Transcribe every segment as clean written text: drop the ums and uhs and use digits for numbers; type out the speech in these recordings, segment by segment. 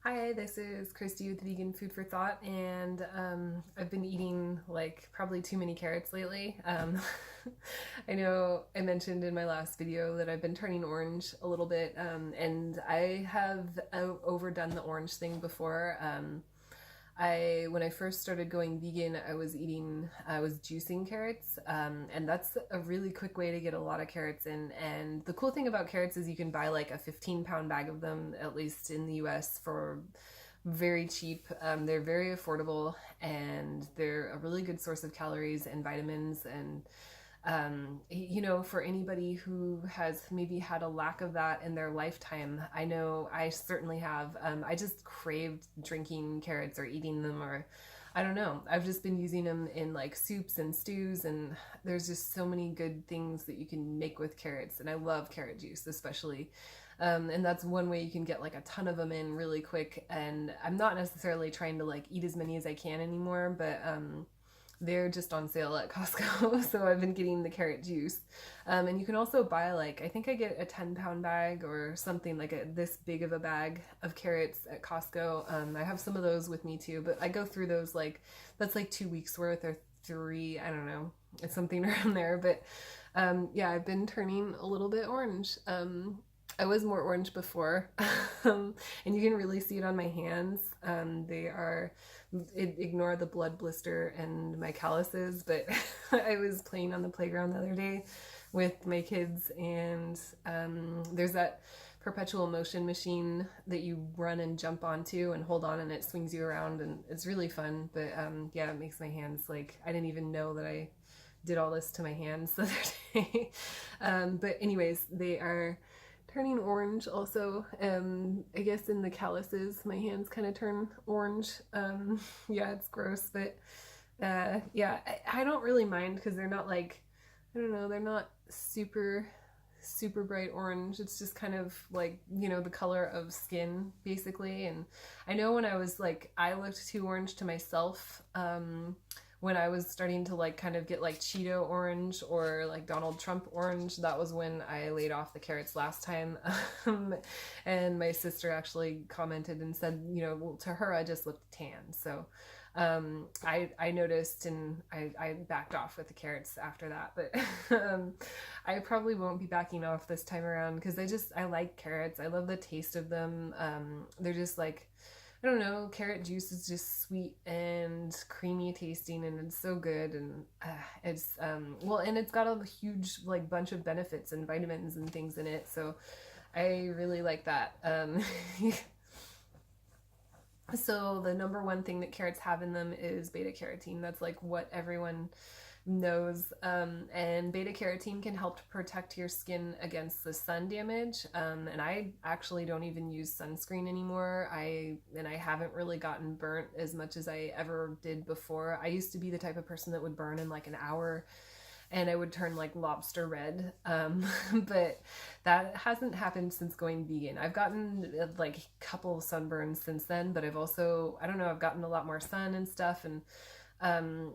Hi, this is Christy with Vegan Food for Thought, and I've been eating like probably too many carrots lately. I know I mentioned in my last video that I've been turning orange a little bit, and I have overdone the orange thing before. When I first started going vegan, I was juicing carrots, and that's a really quick way to get a lot of carrots in. And the cool thing about carrots is you can buy like a 15-pound bag of them, at least in the US, for very cheap. They're very affordable, and they're a really good source of calories and vitamins. And for anybody who has maybe had a lack of that in their lifetime, I know I certainly have. I just craved drinking carrots or eating them, or I don't know. I've just been using them in like soups and stews, and there's just so many good things that you can make with carrots. And I love carrot juice, especially. And that's one way you can get like a ton of them in really quick. And I'm not necessarily trying to like eat as many as I can anymore, but they're just on sale at Costco, so I've been getting the carrot juice. And you can also buy like, I think I get a 10-pound bag or something like this big of a bag of carrots at Costco. I have some of those with me too, but I go through those like, that's like 2 weeks worth or three, I don't know. It's something around there, but yeah, I've been turning a little bit orange. I was more orange before, and you can really see it on my hands. Ignore the blood blister and my calluses, but I was playing on the playground the other day with my kids, and there's that perpetual motion machine that you run and jump onto and hold on, and it swings you around, and it's really fun. But yeah, it makes my hands like, I didn't even know that I did all this to my hands the other day. But anyways, they are turning orange also. I guess in the calluses my hands kind of turn orange. Yeah, it's gross, but yeah, I don't really mind because they're not like, I don't know, they're not super bright orange. It's just kind of like, the color of skin basically. And I know when I looked too orange to myself, when I was starting to like kind of get like Cheeto orange or like Donald Trump orange. That was when I laid off the carrots last time. And my sister actually commented and said, well, to her I just looked tan. So I noticed, and I backed off with the carrots after that. But I probably won't be backing off this time around because I like carrots. I love the taste of them. They're just like, I don't know, carrot juice is just sweet and creamy tasting, and it's so good. And it's well, and it's got a huge like bunch of benefits and vitamins and things in it, so I really like that. So the number one thing that carrots have in them is beta carotene. That's like what everyone knows. And beta carotene can help to protect your skin against the sun damage. And I actually don't even use sunscreen anymore. I haven't really gotten burnt as much as I ever did before. I used to be the type of person that would burn in like an hour, and I would turn like lobster red. But that hasn't happened since going vegan. I've gotten like a couple of sunburns since then, but I don't know, I've gotten a lot more sun and stuff. And um,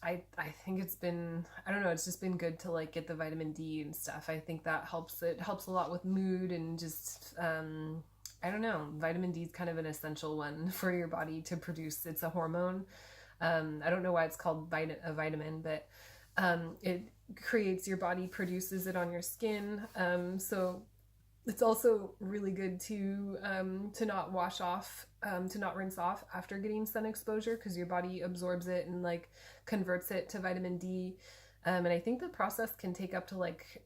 I think it's been, I don't know, it's just been good to like get the vitamin D and stuff. I think that helps. It helps a lot with mood and just I don't know, vitamin D is kind of an essential one for your body to produce. It's a hormone. I don't know why it's called a vitamin, but it creates, your body produces it on your skin. So it's also really good to not wash off, to not rinse off after getting sun exposure, because your body absorbs it and like converts it to vitamin D. And I think the process can take up to like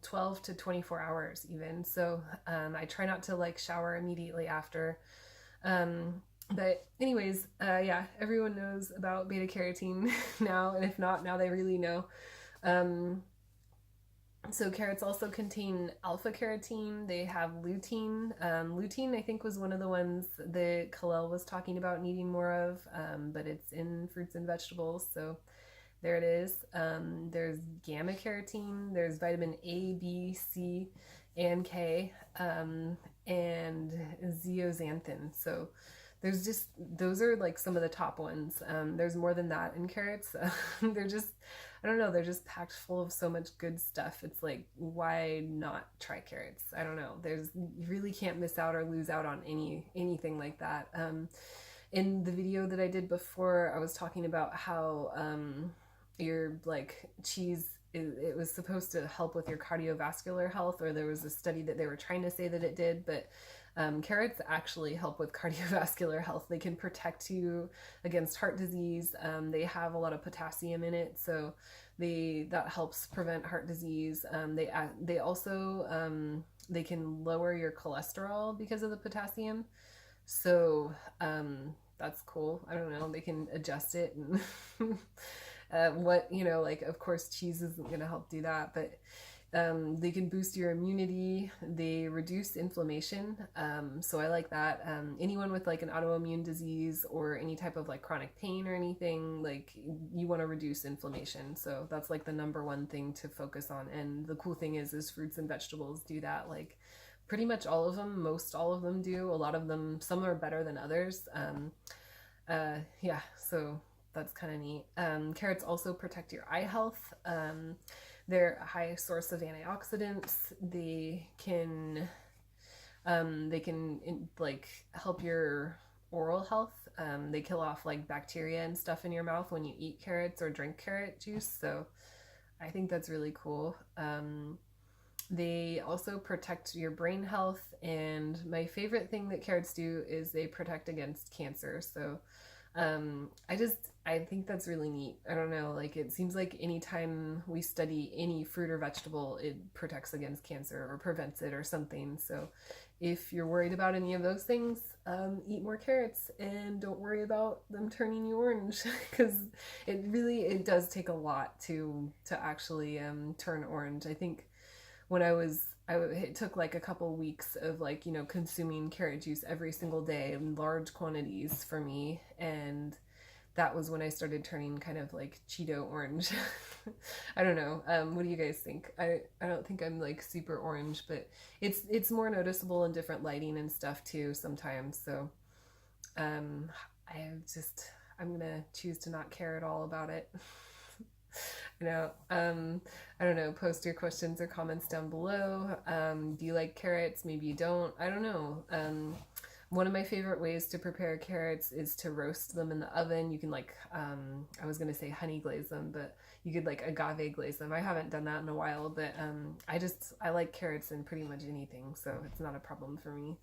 12 to 24 hours even. So I try not to like shower immediately after. But anyways, yeah, everyone knows about beta carotene now, and if not, now they really know. Um, so carrots also contain alpha carotene. They have lutein. Lutein, I think, was one of the ones that Kalel was talking about needing more of, but it's in fruits and vegetables. So there it is. There's gamma carotene. There's vitamin A, B, C, and K, and zeaxanthin. So there's just, those are like some of the top ones. There's more than that in carrots. They're just, I don't know, they're just packed full of so much good stuff. It's like, why not try carrots? I don't know. You really can't miss out or lose out on anything like that. In the video that I did before, I was talking about how your like cheese, it was supposed to help with your cardiovascular health, or there was a study that they were trying to say that it did, but carrots actually help with cardiovascular health. They can protect you against heart disease. They have a lot of potassium in it, so that helps prevent heart disease. They also they can lower your cholesterol because of the potassium. So that's cool. I don't know. They can adjust it and what, like, of course cheese isn't going to help do that, but they can boost your immunity. They reduce inflammation. So I like that. Anyone with like an autoimmune disease or any type of like chronic pain or anything, like, you want to reduce inflammation. So that's like the number one thing to focus on. And the cool thing is fruits and vegetables do that. Like pretty much all of them, most all of them do. A lot of them, some are better than others. Yeah, so that's kind of neat. Carrots also protect your eye health. They're a high source of antioxidants. They can like help your oral health. They kill off like bacteria and stuff in your mouth when you eat carrots or drink carrot juice. So I think that's really cool. They also protect your brain health, and my favorite thing that carrots do is they protect against cancer. So I think that's really neat. I don't know, like it seems like anytime we study any fruit or vegetable, it protects against cancer or prevents it or something. So if you're worried about any of those things, eat more carrots and don't worry about them turning you orange, because it does take a lot to actually turn orange. I think when it took like a couple weeks of like, consuming carrot juice every single day in large quantities for me. And that was when I started turning kind of like Cheeto orange. I don't know. What do you guys think? I don't think I'm like super orange, but it's more noticeable in different lighting and stuff too sometimes. So um, I'm gonna choose to not care at all about it. I don't know, post your questions or comments down below. Do you like carrots? Maybe you don't. I don't know. One of my favorite ways to prepare carrots is to roast them in the oven. You can like, I was going to say honey glaze them, but you could like agave glaze them. I haven't done that in a while, but I like carrots in pretty much anything, so it's not a problem for me.